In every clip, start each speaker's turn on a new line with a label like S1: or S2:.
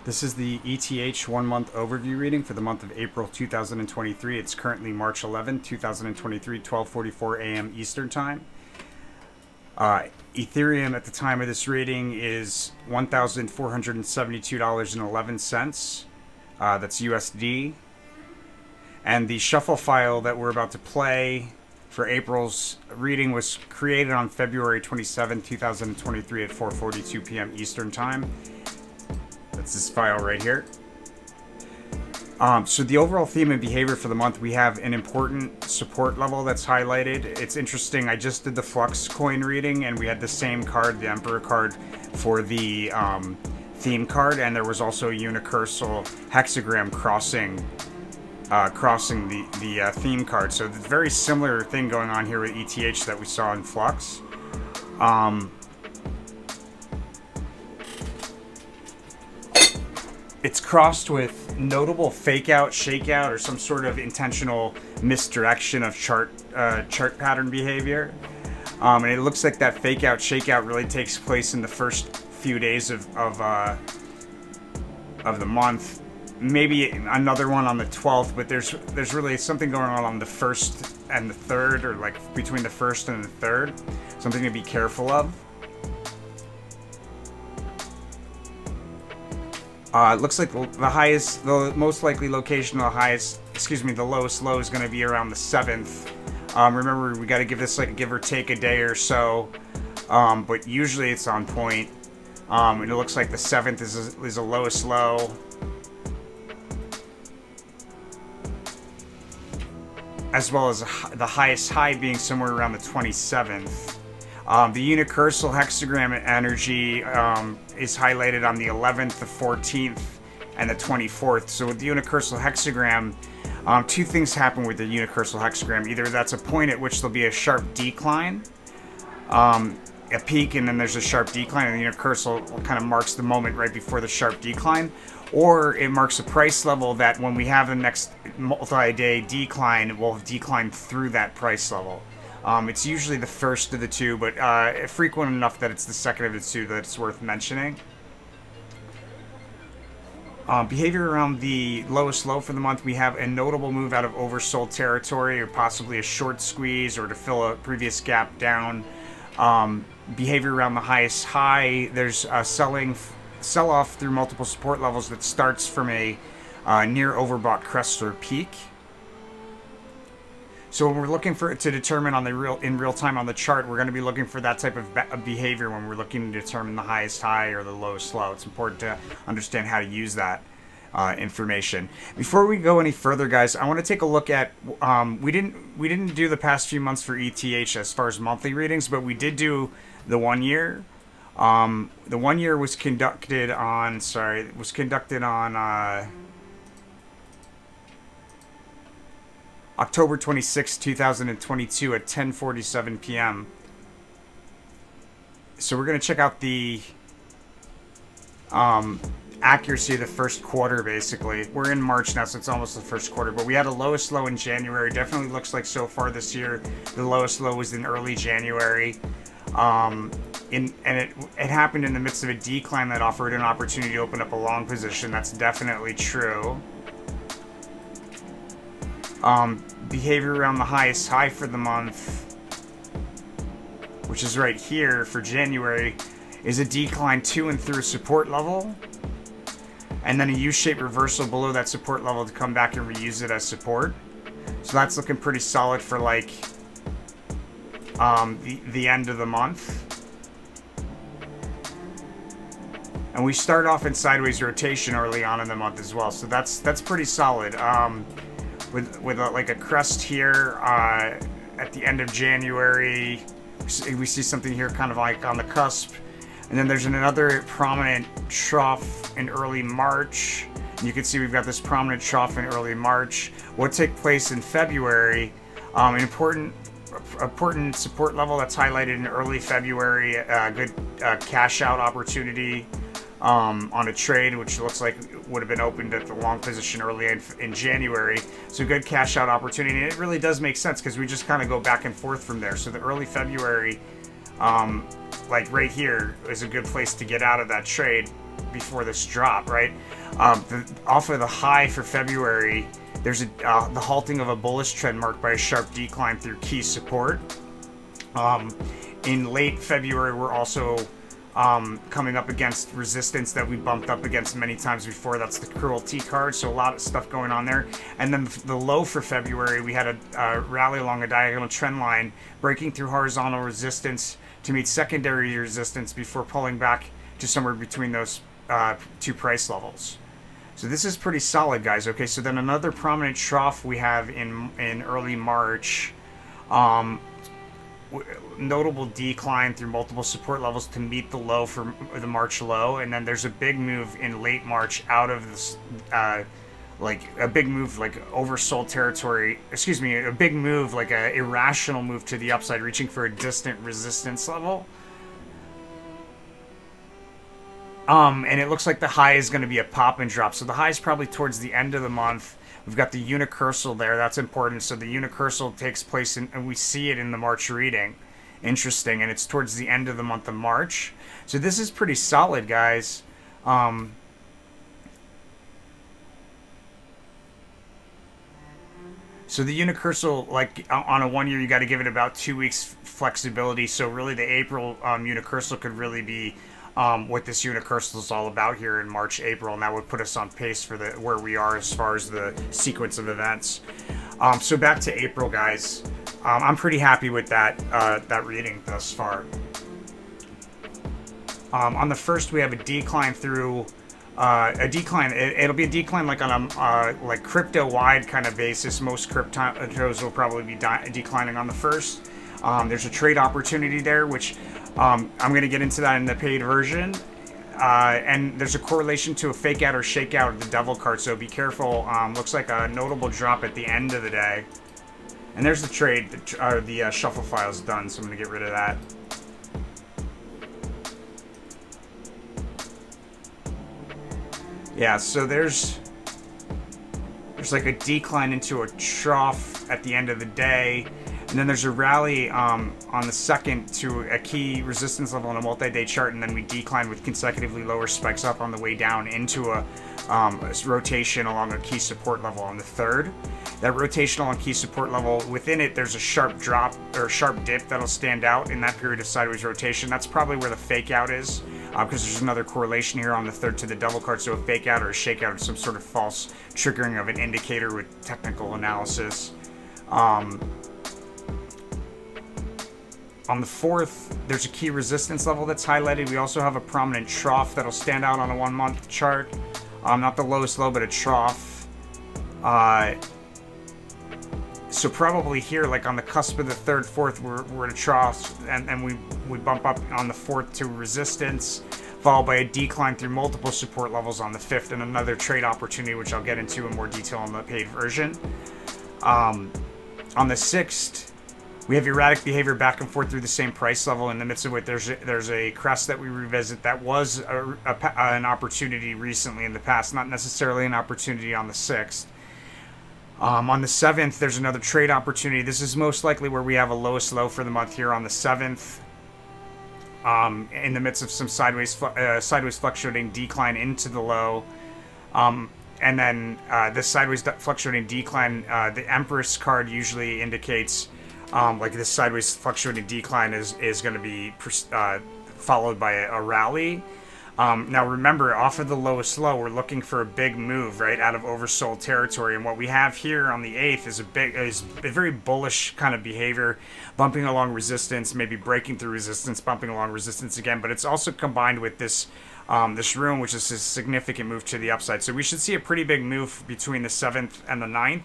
S1: This is the ETH 1 month overview reading for the month of April 2023. It's currently March 11, 2023, 12:44 a.m. Eastern Time. Ethereum at the time of this reading is $1,472.11. That's USD. And the shuffle file that we're about to play for April's reading was created on February 27, 2023 at 4:42 p.m. Eastern Time. That's this file right here. So the overall theme and behavior for the month, we have an important support level that's highlighted. It's interesting. I just did the Flux coin reading, and we had the same card, the Emperor card, for the theme card, and there was also a unicursal hexagram crossing the theme card. So the very similar thing going on here with ETH that we saw in Flux. It's crossed with notable fake out, shakeout, or some sort of intentional misdirection of chart pattern behavior. And it looks like that fake out, shakeout really takes place in the first few days of the month. Maybe another one on the 12th, but there's really something going on the 1st and the 3rd, or like between the 1st and the 3rd. Something to be careful of. It looks like the most likely location of the lowest low is going to be around the 7th. Remember, we got to give this like give or take a day or so, but usually it's on point. And it looks like the 7th is a lowest low. As well as the highest high being somewhere around the 27th. The unicursal hexagram energy is highlighted on the 11th, the 14th, and the 24th. So with the unicursal hexagram, two things happen with the unicursal hexagram. Either that's a point at which there'll be a sharp decline, a peak, and then there's a sharp decline, and the unicursal kind of marks the moment right before the sharp decline. Or it marks a price level that when we have the next multi-day decline, it will have declined through that price level. It's usually the first of the two, but frequent enough that it's the second of the two that it's worth mentioning. Behavior around the lowest low for the month, we have a notable move out of oversold territory, or possibly a short squeeze, or to fill a previous gap down. Behavior around the highest high, there's a sell-off through multiple support levels that starts from a near overbought crest or peak. So when we're looking to determine in real time on the chart, we're going to be looking for that type of behavior when we're looking to determine the highest high or the lowest low. It's important to understand how to use that information. Before we go any further, guys, I want to take a look at we didn't do the past few months for ETH as far as monthly readings, but we did do the 1 year. The 1 year was conducted on October 26, 2022 at 10:47 p.m. So we're going to check out the accuracy of the first quarter, basically. We're in March now, so it's almost the first quarter. But we had a lowest low in January. Definitely looks like so far this year, the lowest low was in early January. It happened in the midst of a decline that offered an opportunity to open up a long position. That's definitely true. Behavior around the highest high for the month, which is right here for January, is a decline to and through a support level, and then a U-shaped reversal below that support level to come back and reuse it as support. So that's looking pretty solid for like the end of the month. And we start off in sideways rotation early on in the month as well, so that's pretty solid. With like a crest here at the end of January, we see something here kind of like on the cusp, and then there's another prominent trough in early March. And you can see we've got this prominent trough in early March. What took place in February? An important support level that's highlighted in early February. A good cash out opportunity on a trade, which looks like would have been opened at the long position early in January. So good cash out opportunity. And it really does make sense because we just kind of go back and forth from there. So the early February, like right here, is a good place to get out of that trade. before this drop, right? Off of the high for February, there's the halting of a bullish trend marked by a sharp decline through key support. In late February, we're also coming up against resistance that we bumped up against many times before. That's the cruelty card, so a lot of stuff going on there. And then the low for February, we had a rally along a diagonal trend line, breaking through horizontal resistance to meet secondary resistance before pulling back to somewhere between those two price levels. So this is pretty solid, guys. Okay, so then another prominent trough we have in early March. Notable decline through multiple support levels to meet the low for the March low, and then there's a big move in late March out of this, like a big move, like oversold territory. Excuse me, a big move, like a irrational move to the upside, reaching for a distant resistance level. And it looks like the high is going to be a pop and drop. So the high is probably towards the end of the month. We've got the unicursal there. That's important. So the unicursal takes place, and we see it in the March reading. Interesting. And it's towards the end of the month of March. So this is pretty solid, guys. So the unicursal, like on a 1 year, you got to give it about 2 weeks flexibility. So really the April unicursal could really be what this unicursal is all about here in March, April, and that would put us on pace for where we are as far as the sequence of events. So back to April, guys. I'm pretty happy with that reading thus far. On the first, we have a decline through a decline. It'll be a decline like on a like crypto-wide kind of basis. Most cryptos will probably be declining on the first. There's a trade opportunity there, which I'm going to get into that in the paid version. And there's a correlation to a fake out or shake out of the devil card, so be careful. Looks like a notable drop at the end of the day. And there's the trade. The shuffle file is done, so I'm going to get rid of that. Yeah, so there's like a decline into a trough at the end of the day. And then there's a rally on the second to a key resistance level on a multi-day chart, and then we decline with consecutively lower spikes up on the way down into a rotation along a key support level on the third. That rotation along key support level, within it, there's a sharp drop or sharp dip that'll stand out in that period of sideways rotation. That's probably where the fake out is, because there's another correlation here on the third to the devil card. So a fake out or a shake out is some sort of false triggering of an indicator with technical analysis. On the fourth, there's a key resistance level that's highlighted. We also have a prominent trough that'll stand out on a 1 month chart. Not the lowest low, but a trough. So probably here, like on the cusp of the third, fourth, we're at a trough, and we bump up on the fourth to resistance, followed by a decline through multiple support levels on the fifth, and another trade opportunity, which I'll get into in more detail in the paid version. On the sixth, we have erratic behavior back and forth through the same price level. In the midst of it, there's a crest that we revisit that was an opportunity recently in the past, not necessarily an opportunity on the 6th. On the 7th, there's another trade opportunity. This is most likely where we have a lowest low for the month here on the 7th. In the midst of some sideways fluctuating decline into the low. And then this sideways fluctuating decline, the Empress card usually indicates like this sideways fluctuating decline is going to be followed by a rally. Now remember, off of the lowest low, we're looking for a big move, right, out of oversold territory. And what we have here on the 8th is a very bullish kind of behavior, bumping along resistance, maybe breaking through resistance, bumping along resistance again. But it's also combined with this this room, which is a significant move to the upside. So we should see a pretty big move between the 7th and the 9th.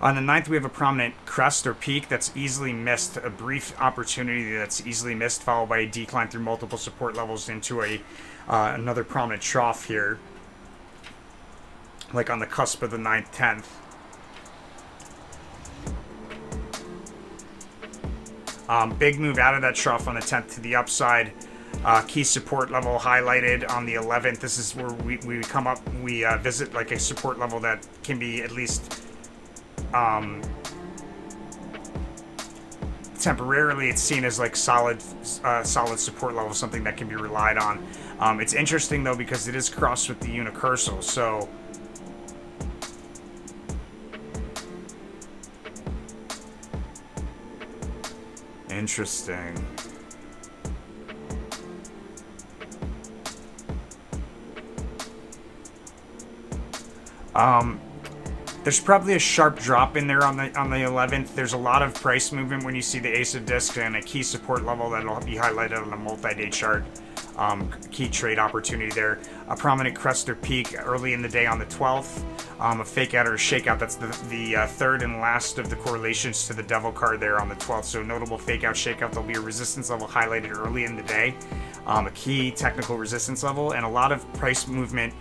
S1: On the 9th, we have a prominent crest or peak that's easily missed, a brief opportunity that's easily missed, followed by a decline through multiple support levels into another prominent trough here, like on the cusp of the 9th, 10th. Big move out of that trough on the 10th to the upside. Key support level highlighted on the 11th. This is where we come up, we visit like a support level that can be at least temporarily it's seen as like solid support level, something that can be relied on. It's interesting though because it is crossed with the unicursal, so interesting. There's probably a sharp drop in there on the 11th. There's a lot of price movement when you see the Ace of Discs and a key support level that'll be highlighted on a multi-day chart. Key trade opportunity there. A prominent crest or peak early in the day on the 12th. A fake out or a shakeout. That's the third and last of the correlations to the devil card there on the 12th. So notable fake out, shakeout. There'll be a resistance level highlighted early in the day. A key technical resistance level, and a lot of price movement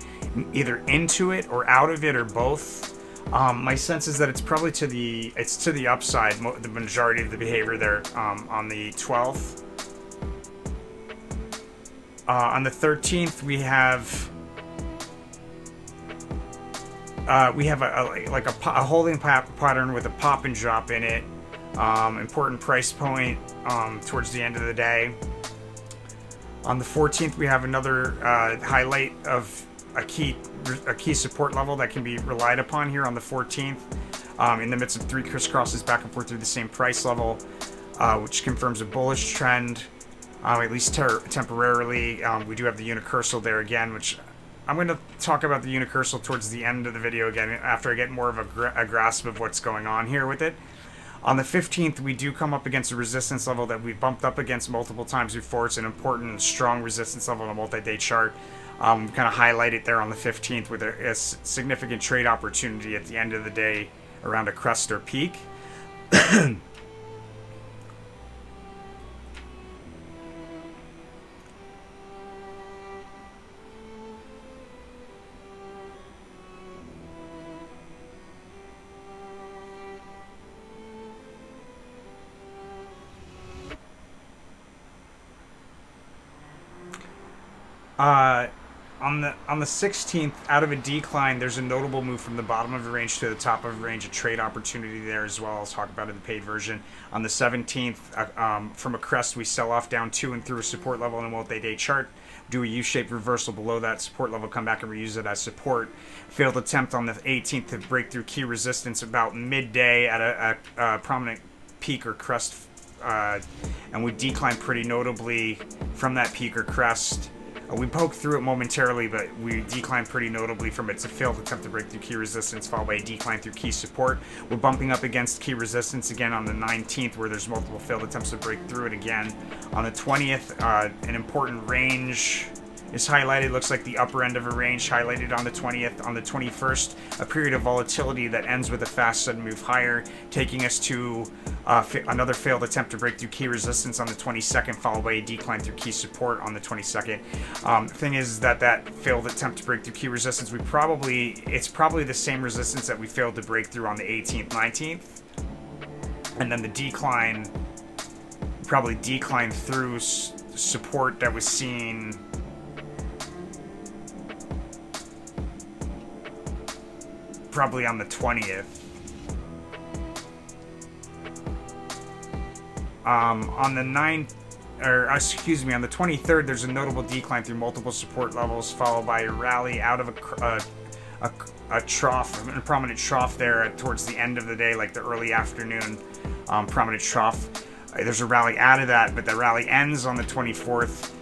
S1: either into it or out of it or both. My sense is that it's probably to the upside, the majority of the behavior there on the 12th. On the 13th, we have a holding pattern with a pop and drop in it. Important price point towards the end of the day. On the 14th, we have another highlight of a key support level that can be relied upon here on the 14th. In the midst of three crisscrosses back and forth through the same price level, which confirms a bullish trend, at least temporarily. We do have the unicursal there again, which I'm going to talk about the unicursal towards the end of the video again, after I get more of a grasp of what's going on here with it. On the 15th, we do come up against a resistance level that we've bumped up against multiple times before. It's an important and strong resistance level on a multi-day chart. Kind of highlight it there on the 15th with a significant trade opportunity at the end of the day around a crest or peak. On the 16th, out of a decline, there's a notable move from the bottom of the range to the top of the range, a trade opportunity there as well. I'll talk about it in the paid version. On the 17th, from a crest, we sell off down to and through a support level in a multi-day chart. Do a U-shaped reversal below that support level, come back and reuse it as support. Failed attempt on the 18th to break through key resistance about midday at a prominent peak or crest, and we declined pretty notably from that peak or crest. We poked through it momentarily, but we declined pretty notably from it. It's a failed attempt to break through key resistance, followed by a decline through key support. We're bumping up against key resistance again on the 19th, where there's multiple failed attempts to break through it again. On the 20th, an important range is highlighted. Looks like the upper end of a range highlighted on the 20th. On the 21st, a period of volatility that ends with a fast sudden move higher, taking us to another failed attempt to break through key resistance on the 22nd, followed by a decline through key support on the 22nd. The thing is that failed attempt to break through key resistance, it's probably the same resistance that we failed to break through on the 18th, 19th, and then the decline probably declined through support that was seen probably on the 20th. On the 9th, on the 23rd, there's a notable decline through multiple support levels, followed by a rally out of a trough, a prominent trough there towards the end of the day, like the early afternoon prominent trough. There's a rally out of that, but the rally ends on the 24th.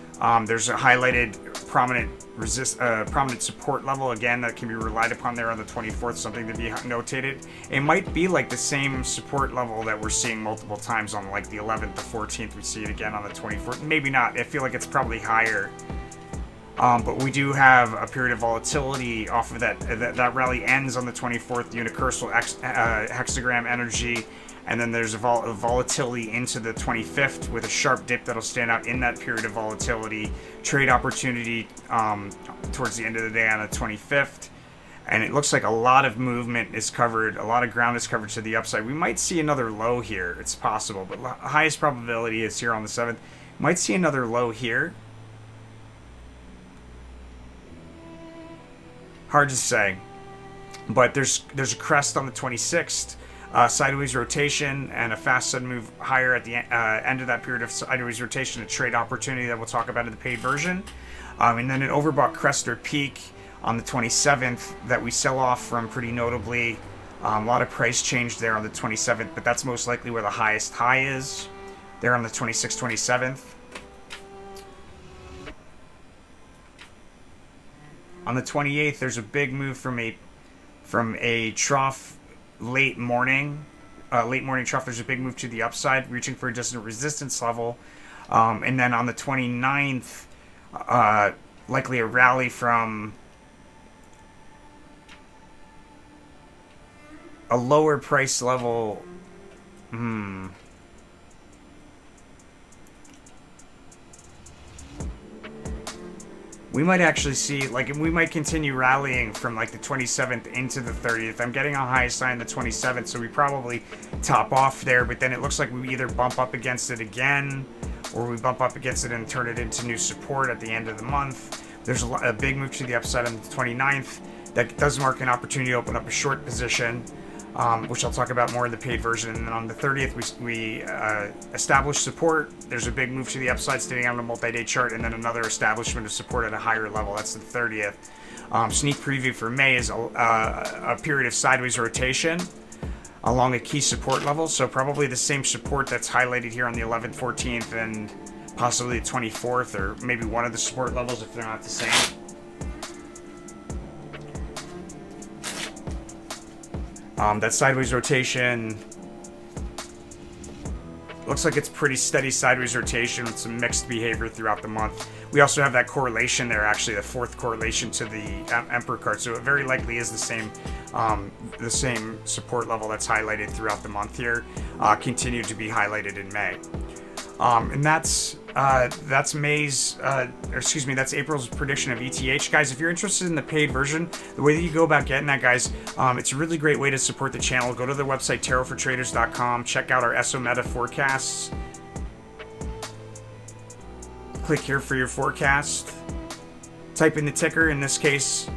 S1: There's a highlighted prominent support level again that can be relied upon there on the 24th, something to be notated. It might be like the same support level that we're seeing multiple times on like the 11th, the 14th. We see it again on the 24th. Maybe not. I feel like it's probably higher. But we do have a period of volatility off of that. That rally ends on the 24th, unicursal hexagram energy. And then there's a volatility into the 25th with a sharp dip that'll stand out in that period of volatility. Trade opportunity towards the end of the day on the 25th. And it looks like a lot of movement is covered, a lot of ground is covered to the upside. We might see another low here. It's possible, but highest probability is here on the 7th. Might see another low here. Hard to say. But there's a crest on the 26th. sideways rotation and a fast sudden move higher at the end of that period of sideways rotation, a trade opportunity that we'll talk about in the paid version. And then an overbought crest or peak on the 27th that we sell off from pretty notably. A lot of price change there on the 27th, but that's most likely where the highest high is, there on the 26th, 27th. On the 28th, there's a big move from a trough late morning trough. There's a big move to the upside, reaching for a distant resistance level. And then on the 29th, likely a rally from a lower price level. We might actually see, we might continue rallying from the 27th into the 30th. I'm getting a highest high on the 27th, so we probably top off there, but then it looks like we either bump up against it again, or we bump up against it and turn it into new support at the end of the month. There's a big move to the upside on the 29th that does mark an opportunity to open up a short position, which I'll talk about more in the paid version. And then on the 30th, we establish support. There's a big move to the upside standing out on a multi-day chart, and then another establishment of support at a higher level. That's the 30th. Sneak preview for May is a period of sideways rotation along a key support level. So probably the same support that's highlighted here on the 11th, 14th, and possibly the 24th, or maybe one of the support levels if they're not the same. That sideways rotation looks like it's pretty steady sideways rotation with some mixed behavior throughout the month. We also have that correlation there, actually, the fourth correlation to the Emperor card. So it very likely is the same support level that's highlighted throughout the month here, continued to be highlighted in May. And that's that's April's prediction of ETH. Guys, if you're interested in the paid version, the way that you go about getting that, guys, it's a really great way to support the channel. Go to the website tarotfortraders.com, check out our Eso-Meta forecasts. Click here for your forecast. Type in the ticker, in this case,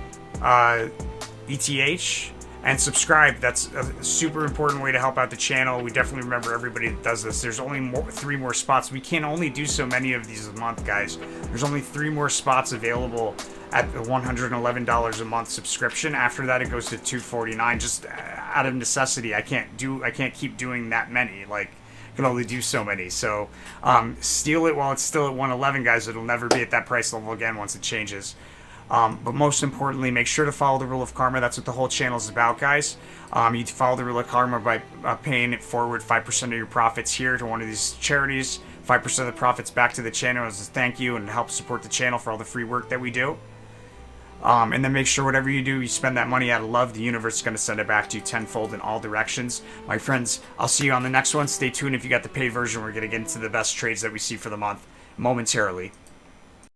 S1: ETH, and subscribe. That's a super important way to help out the channel. We definitely remember everybody that does this. There's only 3 more spots. We can only do so many of these a month, guys. There's only 3 more spots available at the $111 a month subscription. After that, it goes to $249. Just out of necessity, I can't keep doing that many. I can only do so many. So steal it while it's still at 111, guys. It'll never be at that price level again once it changes. But most importantly, make sure to follow the rule of karma. That's what the whole channel is about, guys. You follow the rule of karma by paying it forward 5% of your profits here to one of these charities. 5% of the profits back to the channel as a thank you and help support the channel for all the free work that we do. And then make sure whatever you do, you spend that money out of love. The universe is going to send it back to you tenfold in all directions. My friends, I'll see you on the next one. Stay tuned if you got the paid version. We're going to get into the best trades that we see for the month momentarily.